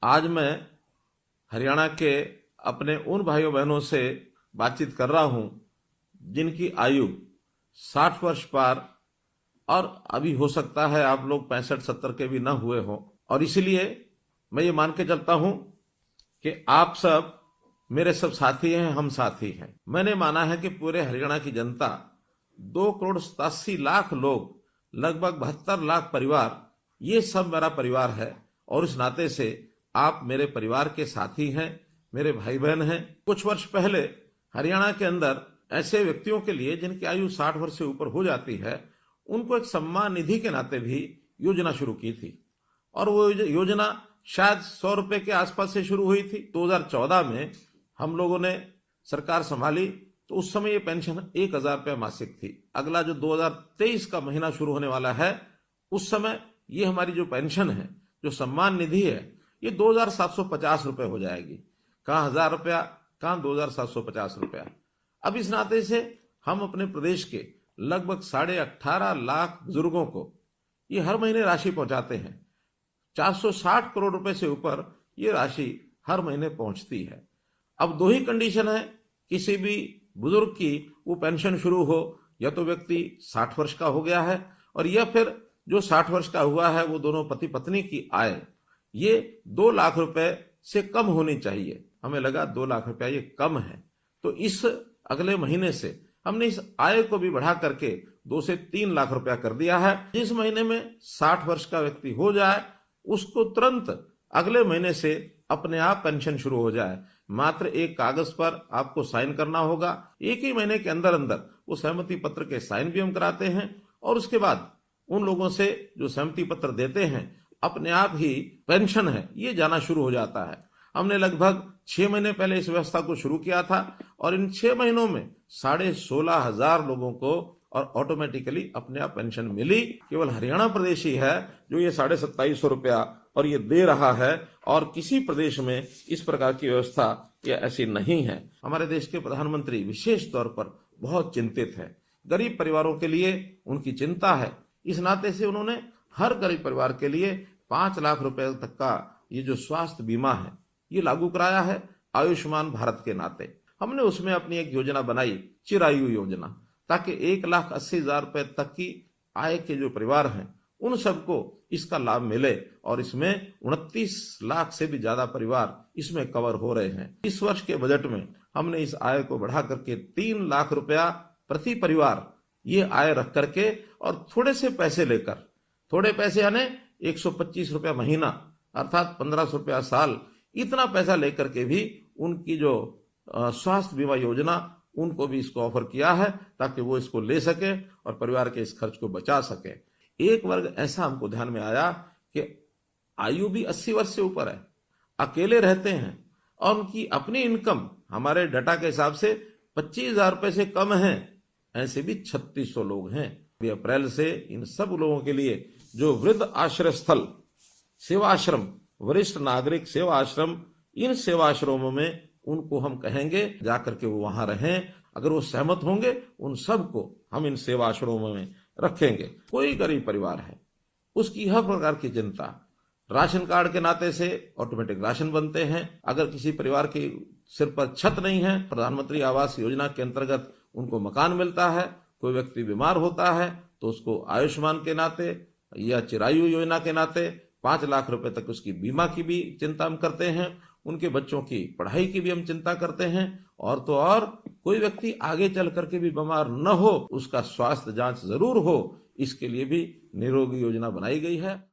आज मैं हरियाणा के अपने उन भाइयों बहनों से बातचीत कर रहा हूं जिनकी आयु 60 वर्ष पार और अभी हो सकता है आप लोग 65-70 के भी न हुए हों, और इसलिए मैं ये मान के चलता हूं कि आप सब मेरे सब साथी हैं, हम साथी हैं। मैंने माना है कि पूरे हरियाणा की जनता 2,87,00,000 लोग, लगभग 72 लाख परिवार, ये सब मेरा परिवार है और इस नाते से आप मेरे परिवार के साथी हैं, मेरे भाई बहन हैं। कुछ वर्ष पहले हरियाणा के अंदर ऐसे व्यक्तियों के लिए जिनकी आयु 60 वर्ष से ऊपर हो जाती है, उनको एक सम्मान निधि के नाते भी योजना शुरू की थी और वो योजना शायद 100 रुपए के आसपास से शुरू हुई थी। 2014 में हम लोगों ने सरकार संभाली तो उस समय ये पेंशन 1,000 रुपया मासिक थी। अगला जो 2023 का महीना शुरू होने वाला है, उस समय ये हमारी जो पेंशन है, जो सम्मान निधि है, ये 2,750 रुपये हो जाएगी। कहाँ 1,000 रुपया, कहाँ 2,750 रुपया। अब इस नाते से हम अपने प्रदेश के लगभग 18.5 लाख बुजुर्गों को ये हर महीने राशि पहुंचाते हैं। 460 करोड़ रुपए से ऊपर ये राशि हर महीने पहुंचती है। अब दो ही कंडीशन है किसी भी बुजुर्ग की वो पेंशन शुरू हो, या तो व्यक्ति 60 वर्ष का हो गया है और या फिर जो 60 वर्ष का हुआ है वो दोनों पति पत्नी की आय ये 2 लाख रुपए से कम होनी चाहिए। हमें लगा 2 लाख रुपया ये कम है, तो इस अगले महीने से हमने इस आय को भी बढ़ा करके 2 से 3 लाख रुपया कर दिया है। जिस महीने में 60 वर्ष का व्यक्ति हो जाए उसको तुरंत अगले महीने से अपने आप पेंशन शुरू हो जाए। मात्र एक कागज पर आपको साइन करना होगा। एक ही महीने के अंदर अंदर वो सहमति पत्र के साइन भी हम कराते हैं और उसके बाद उन लोगों से जो सहमति पत्र देते हैं अपने आप ही पेंशन है ये जाना शुरू हो जाता है। हमने लगभग 6 महीने पहले इस व्यवस्था को शुरू किया था और इन 6 महीनों में 16,500 लोगों को और ऑटोमेटिकली अपने आप पेंशन मिली। केवल हरियाणा प्रदेश ही है जो ये 2,750 रुपया और ये दे रहा है, और किसी प्रदेश में इस प्रकार की व्यवस्था ये ऐसी नहीं है। हमारे देश के प्रधानमंत्री विशेष तौर पर बहुत चिंतित है, गरीब परिवारों के लिए उनकी चिंता है। इस नाते से उन्होंने हर गरीब परिवार के लिए 5 लाख रुपए तक का ये जो स्वास्थ्य बीमा है ये लागू कराया है आयुष्मान भारत के नाते। हमने उसमें अपनी एक योजना बनाई, चिरायु योजना, ताकि 1,80,000 रुपए तक की आय के जो परिवार हैं उन सबको इसका लाभ मिले, और इसमें 29 लाख से भी ज्यादा परिवार इसमें कवर हो रहे हैं। इस वर्ष के बजट में हमने इस आय को बढ़ा करके 3 लाख रुपया प्रति परिवार ये आय रख करके और थोड़े से पैसे लेकर, थोड़े पैसे यानी 125 रुपया महीना अर्थात 1,500 रुपया साल, इतना पैसा लेकर के भी उनकी जो स्वास्थ्य बीमा योजना उनको भी इसको ऑफर किया है ताकि वो इसको ले सके और परिवार के इस खर्च को बचा सके। एक वर्ग ऐसा हमको ध्यान में आया कि आयु भी 80 वर्ष से ऊपर है, अकेले रहते हैं और उनकी अपनी इनकम हमारे डाटा के हिसाब से 25,000 रुपए से कम है। ऐसे भी 3600 लोग हैं। अप्रैल से इन सब लोगों के लिए जो वृद्ध आश्रय स्थल, सेवा आश्रम, वरिष्ठ नागरिक सेवा आश्रम, इन सेवा आश्रमों में उनको हम कहेंगे जाकर के वो वहां रहें। अगर वो सहमत होंगे उन सबको हम इन सेवा आश्रमों में रखेंगे। कोई गरीब परिवार है उसकी हर प्रकार की चिंता, राशन कार्ड के नाते से ऑटोमेटिक राशन बनते हैं। अगर किसी परिवार के सिर पर छत नहीं है, प्रधानमंत्री आवास योजना के अंतर्गत उनको मकान मिलता है। कोई व्यक्ति बीमार होता है तो उसको आयुष्मान के नाते या चिरायु योजना के नाते 5 लाख रुपए तक उसकी बीमा की भी चिंता हम करते हैं। उनके बच्चों की पढ़ाई की भी हम चिंता करते हैं। और तो और कोई व्यक्ति आगे चल करके भी बीमार न हो, उसका स्वास्थ्य जांच जरूर हो, इसके लिए भी निरोगी योजना बनाई गई है।